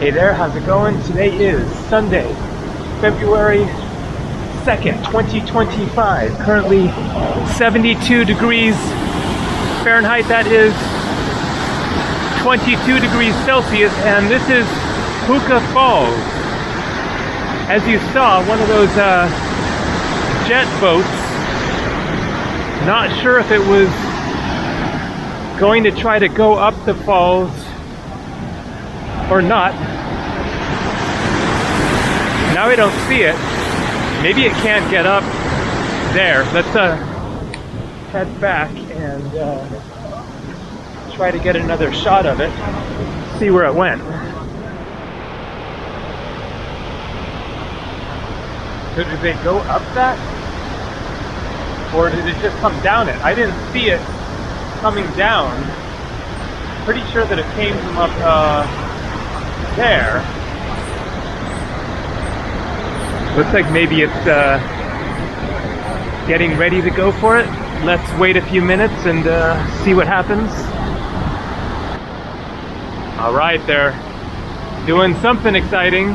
Hey there, how's it going? Today is Sunday, February 2nd, 2025. Currently 72 degrees Fahrenheit, that is 22 degrees Celsius, and this is Huka Falls. As you saw, one of those jet boats, not sure if it was going to try to go up the falls or not. Now I don't see it. Maybe it can't get up there. Let's head back and try to get another shot of it. See where it went. So did they go up that? Or did it just come down it? I didn't see it coming down. Pretty sure that it came from up there. Looks like maybe it's getting ready to go for it. Let's wait a few minutes and see what happens. All right, they're doing something exciting.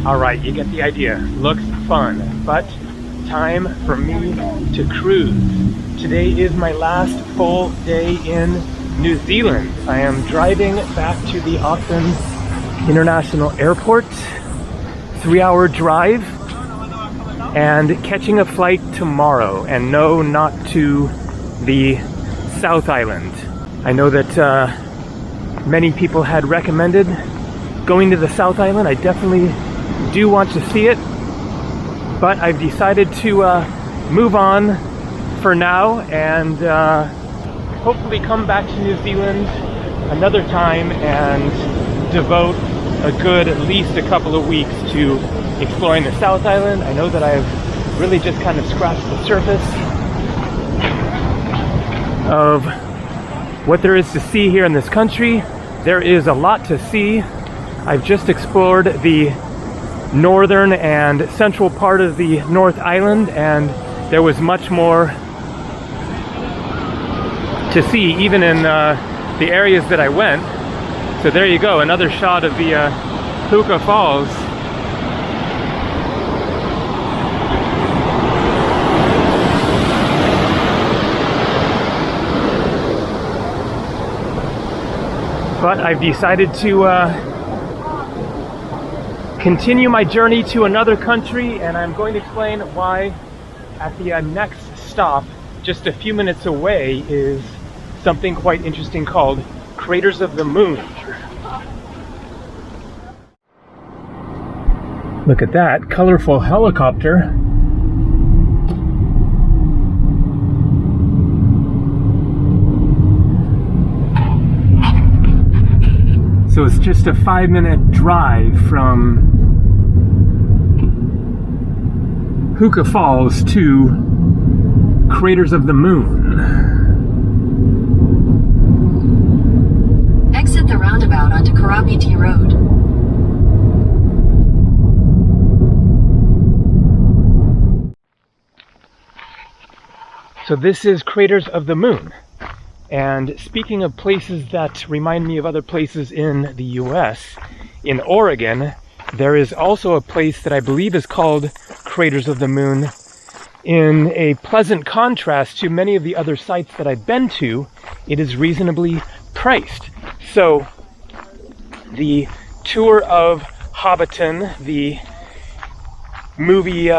Alright, you get the idea. Looks fun, but time for me to cruise. Today is my last full day in New Zealand. I am driving back to the Auckland International Airport, 3-hour drive, and catching a flight tomorrow. And no, not to the South Island. I know that many people had recommended going to the South Island. I definitely do want to see it, but I've decided to move on for now and hopefully come back to New Zealand another time and devote a good at least a couple of weeks to exploring the South Island. I know that I've really just kind of scratched the surface of what there is to see here in this country. There is a lot to see. I've just explored the northern and central part of the North Island, and there was much more to see even in the areas that I went. So there you go, another shot of the Huka Falls. But I've decided to continue my journey to another country, and I'm going to explain why at the next stop, just a few minutes away, is something quite interesting called Craters of the Moon. Look at that colorful helicopter. So it's just a 5-minute drive from Huka Falls to Craters of the Moon. Exit the roundabout onto Karapiti Road. So this is Craters of the Moon. And speaking of places that remind me of other places in the US, in Oregon, there is also a place that I believe is called Craters of the Moon. In a pleasant contrast to many of the other sites that I've been to, it is reasonably priced. So the tour of Hobbiton, the movie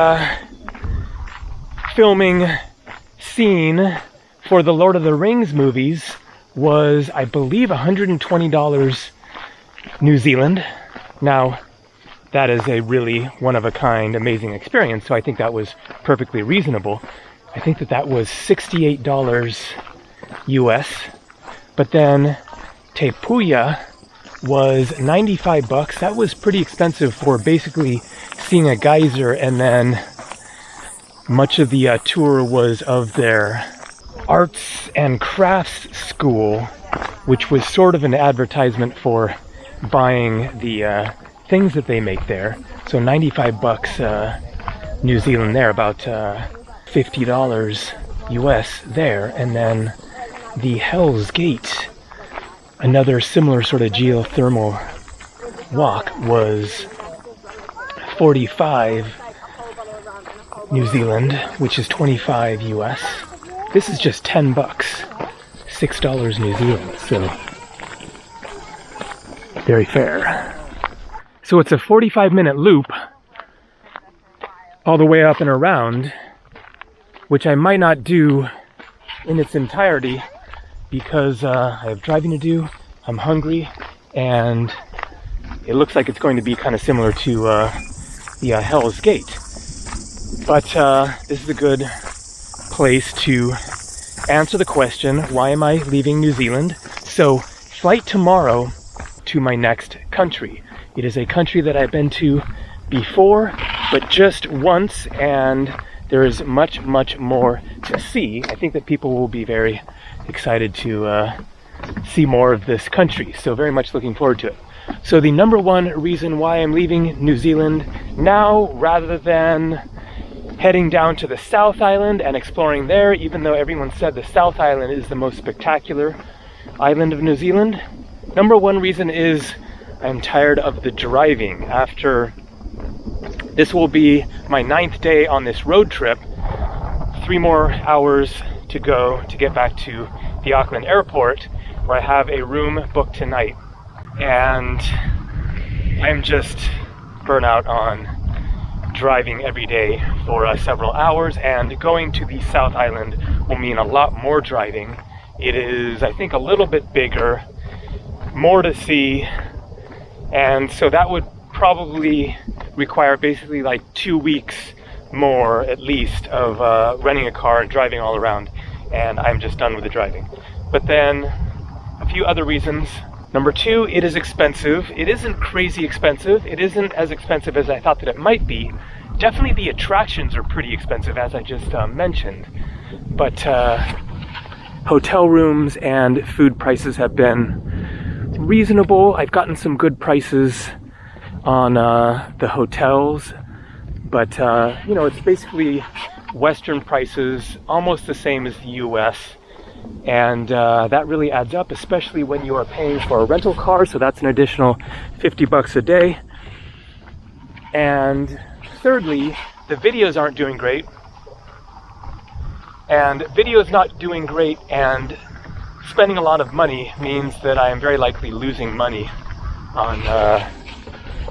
filming scene for the Lord of the Rings movies, was, I believe, $120 New Zealand. Now, that is a really one-of-a-kind, amazing experience, so I think that was perfectly reasonable. I think that was $68 US. But then Te Puya was 95 bucks. That was pretty expensive for basically seeing a geyser, and then much of the tour was of their arts and crafts school, which was sort of an advertisement for buying the things that they make there. So 95 bucks New Zealand there, about $50 US there. And then the Hell's Gate, another similar sort of geothermal walk, was 45 New Zealand, which is 25 US. This is just 10 bucks, $6 New Zealand, so very fair. So it's a 45-minute loop all the way up and around, which I might not do in its entirety because I have driving to do, I'm hungry, and it looks like it's going to be kind of similar to the Hell's Gate. But this is a good place to answer the question, why am I leaving New Zealand? So, flight tomorrow to my next country. It is a country that I've been to before, but just once, and there is much, much more to see. I think that people will be very excited to see more of this country, so very much looking forward to it. So the number one reason why I'm leaving New Zealand now, rather than heading down to the South Island and exploring there, even though everyone said the South Island is the most spectacular island of New Zealand, number one reason is I'm tired of the driving. After this will be my 9th day on this road trip, 3 more hours to go to get back to the Auckland airport, where I have a room booked tonight. And I'm just burnt out on driving every day for several hours, and going to the South Island will mean a lot more driving. It is, I think, a little bit bigger, more to see, and so that would probably require basically like 2 weeks more at least of renting a car and driving all around, and I'm just done with the driving. But then a few other reasons. Number 2, it is expensive. It isn't crazy expensive. It isn't as expensive as I thought that it might be. Definitely the attractions are pretty expensive, as I just mentioned. But hotel rooms and food prices have been reasonable. I've gotten some good prices on the hotels. But, you know, it's basically Western prices, almost the same as the US. And that really adds up, especially when you are paying for a rental car, so that's an additional 50 bucks a day. And thirdly, the videos aren't doing great. And videos not doing great and spending a lot of money means that I am very likely losing money on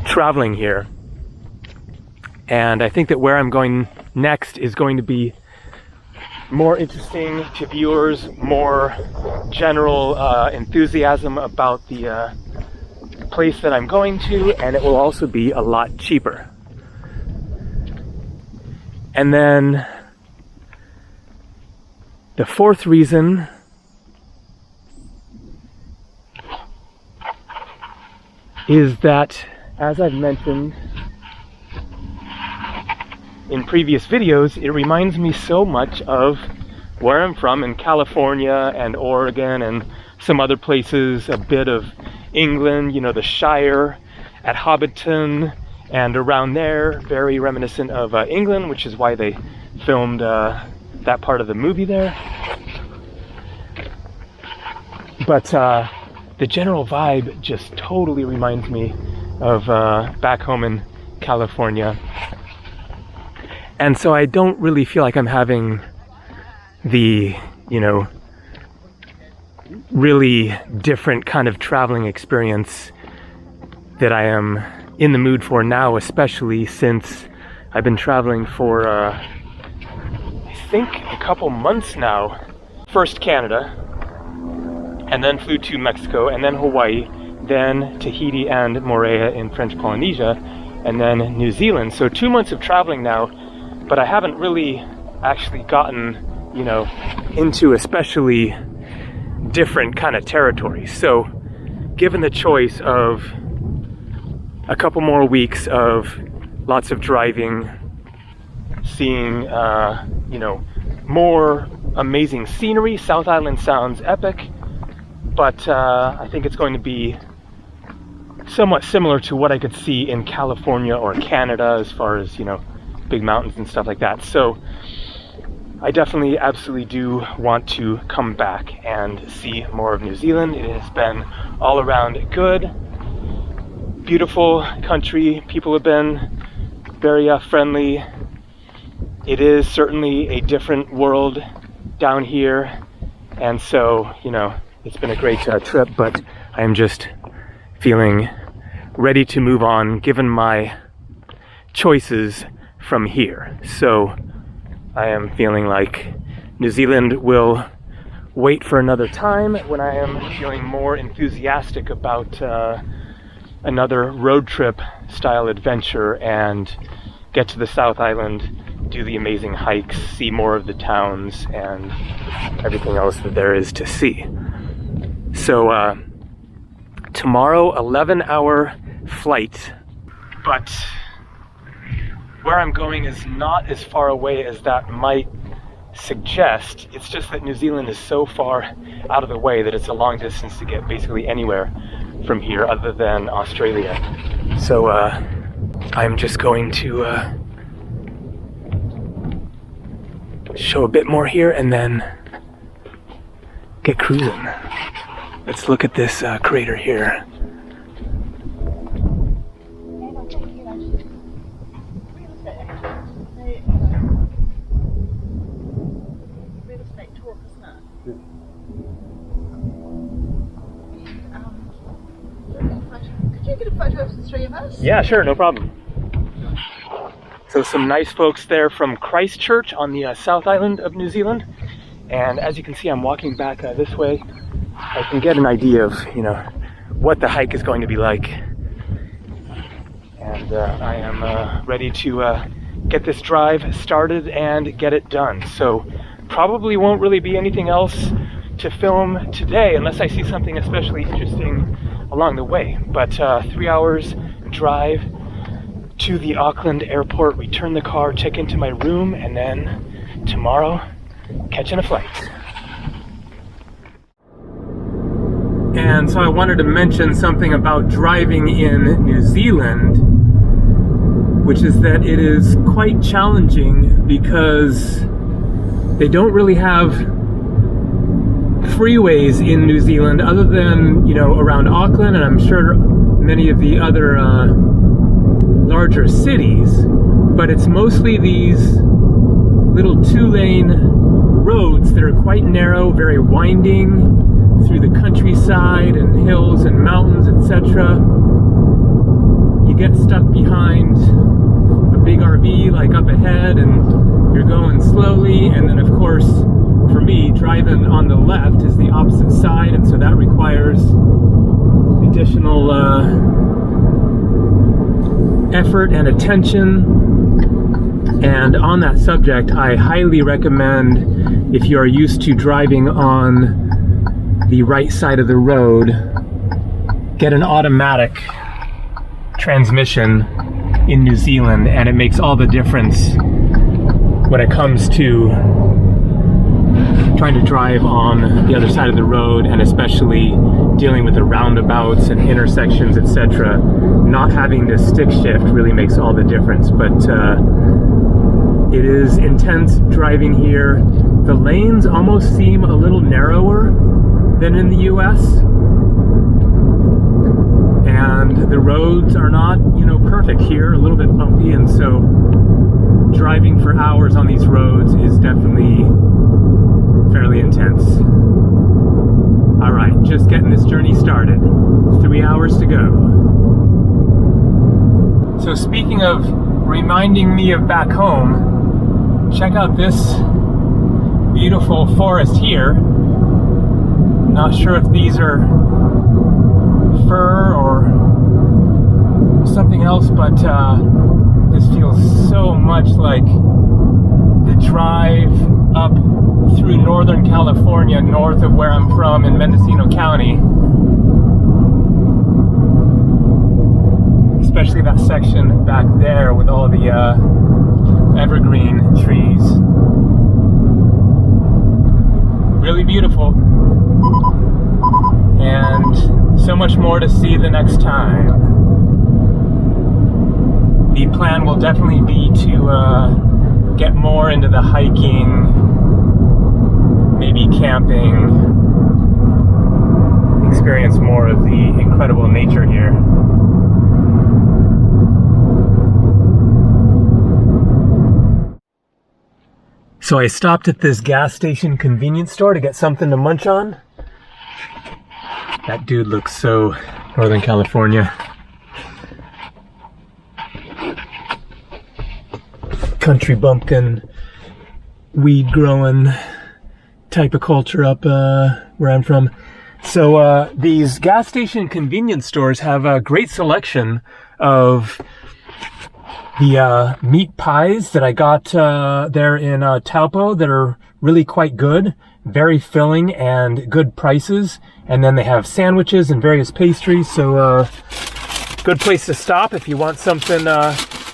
traveling here. And I think that where I'm going next is going to be more interesting to viewers, more general enthusiasm about the place that I'm going to, and it will also be a lot cheaper. And then the 4th reason is that, as I've mentioned in previous videos, it reminds me so much of where I'm from in California and Oregon and some other places, a bit of England, you know, the Shire at Hobbiton and around there, very reminiscent of England, which is why they filmed that part of the movie there. But the general vibe just totally reminds me of back home in California. And so I don't really feel like I'm having the, you know, really different kind of traveling experience that I am in the mood for now, especially since I've been traveling for, I think, a couple months now. First Canada, and then flew to Mexico, and then Hawaii, then Tahiti and Moorea in French Polynesia, and then New Zealand. So 2 months of traveling now. But I haven't really actually gotten, into especially different kind of territory. So given the choice of a couple more weeks of lots of driving, seeing, more amazing scenery, South Island sounds epic, but I think it's going to be somewhat similar to what I could see in California or Canada as far as, big mountains and stuff like that. So I definitely absolutely do want to come back and see more of New Zealand. It has been all around good, beautiful country. People have been very friendly. It is certainly a different world down here, and so, it's been a great trip, but I am just feeling ready to move on given my choices from here. So I am feeling like New Zealand will wait for another time when I am feeling more enthusiastic about another road trip style adventure and get to the South Island, do the amazing hikes, see more of the towns and everything else that there is to see. So tomorrow, 11-hour flight, but where I'm going is not as far away as that might suggest. It's just that New Zealand is so far out of the way that it's a long distance to get basically anywhere from here other than Australia. So I'm just going to show a bit more here and then get cruising. Let's look at this crater here. Yeah, sure, no problem. So some nice folks there from Christchurch on the South Island of New Zealand. And as you can see, I'm walking back this way. I can get an idea of, what the hike is going to be like. And I am ready to get this drive started and get it done. So probably won't really be anything else to film today unless I see something especially interesting along the way. But 3 hours drive to the Auckland airport, return the car, check into my room, and then tomorrow catching a flight. And so I wanted to mention something about driving in New Zealand, which is that it is quite challenging because they don't really have freeways in New Zealand other than, around Auckland, and I'm sure many of the other larger cities, but it's mostly these little 2-lane roads that are quite narrow, very winding through the countryside and hills and mountains, etc. You get stuck behind a big RV like up ahead and you're going slowly, and then of course for me driving on the left is the opposite side, and so that requires additional effort and attention. And on that subject, I highly recommend, if you are used to driving on the right side of the road, get an automatic transmission in New Zealand, and it makes all the difference when it comes to trying to drive on the other side of the road, and especially dealing with the roundabouts and intersections, etc. Not having to stick shift really makes all the difference. But it is intense driving here. The lanes almost seem a little narrower than in the US, and the roads are not, perfect here, a little bit bumpy, and so driving for hours on these roads is definitely fairly intense. All right, just getting this journey started. 3 hours to go. So speaking of reminding me of back home, check out this beautiful forest here. Not sure if these are fir or something else, but this feels so much like the drive up through Northern California, north of where I'm from in Mendocino County. Especially that section back there with all the evergreen trees. Really beautiful. And so much more to see the next time. The plan will definitely be to get more into the hiking, maybe camping, experience more of the incredible nature here. So I stopped at this gas station convenience store to get something to munch on. That dude looks so Northern California. Country bumpkin, weed growing type of culture up where I'm from. So these gas station convenience stores have a great selection of the meat pies that I got there in Taupo that are really quite good, very filling and good prices. And then they have sandwiches and various pastries, so good place to stop if you want something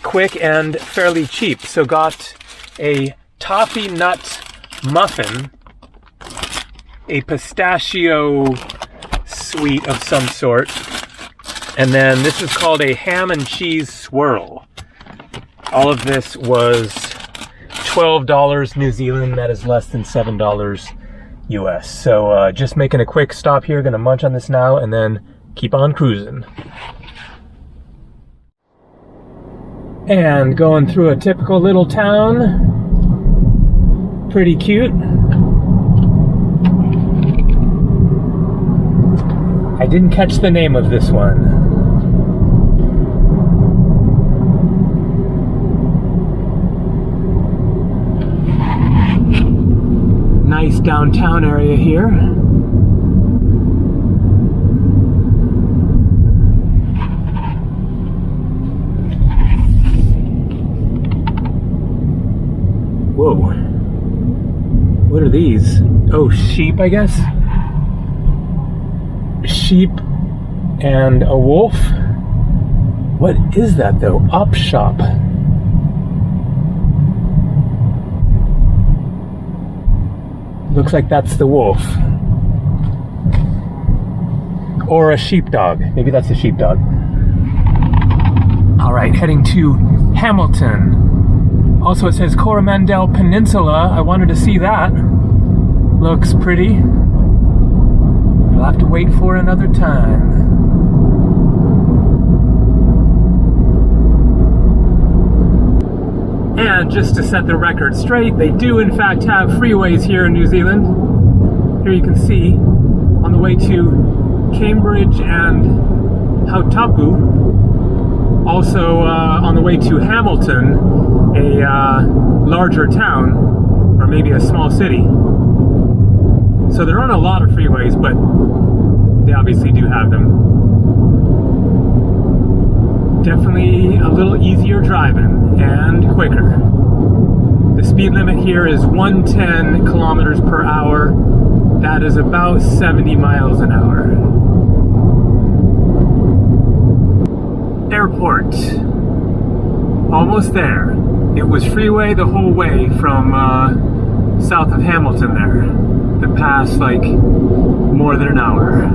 quick and fairly cheap. So got a toffee nut muffin, a pistachio sweet of some sort, and then this is called a ham and cheese swirl. All of this was $12 New Zealand, that is less than $7 US. So just making a quick stop here, gonna munch on this now and then keep on cruising. And going through a typical little town. Pretty cute. I didn't catch the name of this one. Nice downtown area here. Whoa. What are these? Oh, sheep, I guess? Sheep and a wolf? What is that though? Op shop. Looks like that's the wolf. Or a sheepdog. Maybe that's a sheepdog. Alright, heading to Hamilton. Also it says Coromandel Peninsula. I wanted to see that. Looks pretty. We'll have to wait for another time. And just to set the record straight, they do in fact have freeways here in New Zealand. Here you can see on the way to Cambridge and Hautapu. Also on the way to Hamilton, a larger town, or maybe a small city. So there aren't a lot of freeways, but they obviously do have them. Definitely a little easier driving and quicker. The speed limit here is 110 kilometers per hour. That is about 70 miles an hour. Airport. Almost there. It was freeway the whole way from south of Hamilton there. The past like more than an hour.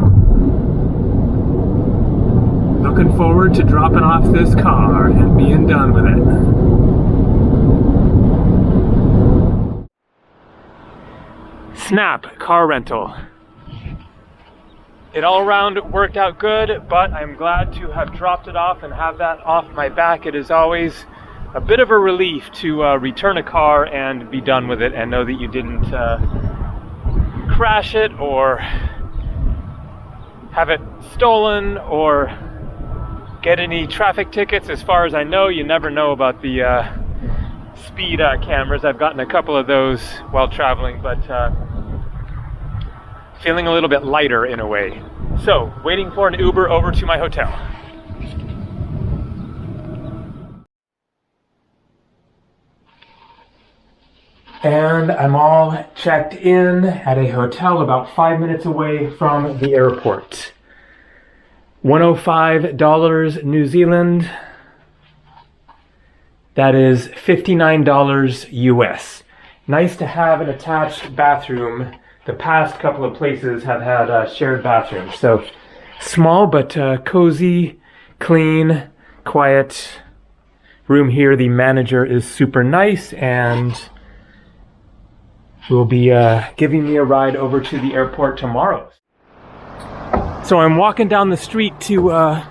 Looking forward to dropping off this car and being done with it. Snap car rental. It all around worked out good, but I'm glad to have dropped it off and have that off my back. It is always a bit of a relief to return a car and be done with it and know that you didn't crash it or have it stolen or get any traffic tickets. As far as I know, you never know about the speed cameras. I've gotten a couple of those while traveling, but feeling a little bit lighter in a way. So, waiting for an Uber over to my hotel. And I'm all checked in at a hotel about 5 minutes away from the airport. $105 New Zealand. That is $59 US. Nice to have an attached bathroom. The past couple of places have had shared bathrooms. So small but cozy, clean, quiet room here. The manager is super nice and will be giving me a ride over to the airport tomorrow. So I'm walking down the street to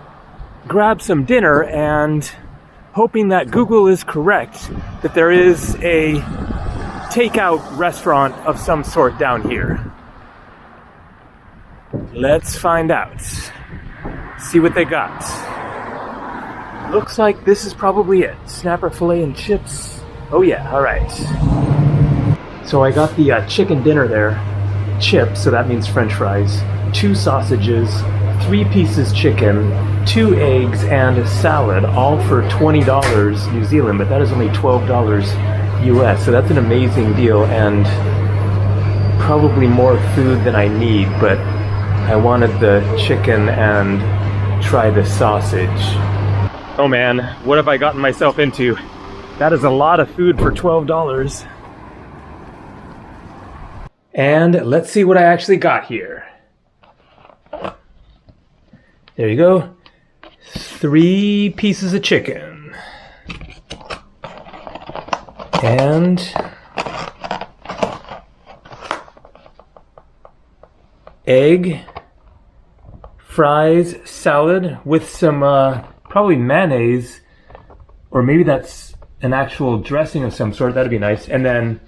grab some dinner and hoping that Google is correct, that there is a takeout restaurant of some sort down here. Let's find out. See what they got. Looks like this is probably it. Snapper fillet and chips. Oh yeah, all right. So I got the chicken dinner there. Chips, so that means French fries. 2 sausages, 3 pieces chicken, 2 eggs, and a salad, all for $20 New Zealand, but that is only $12 US, so that's an amazing deal, and probably more food than I need, but I wanted the chicken and try the sausage. Oh man, what have I gotten myself into? That is a lot of food for $12. And let's see what I actually got here. There you go. 3 pieces of chicken. And egg, fries, salad with some probably mayonnaise, or maybe that's an actual dressing of some sort. That'd be nice. And then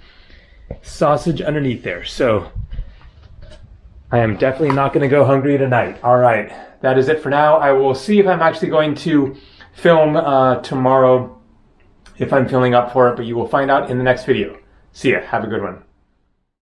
sausage underneath there. So I am definitely not going to go hungry tonight. All right, that is it for now. I will see if I'm actually going to film tomorrow, if I'm feeling up for it, but you will find out in the next video. See ya. Have a good one.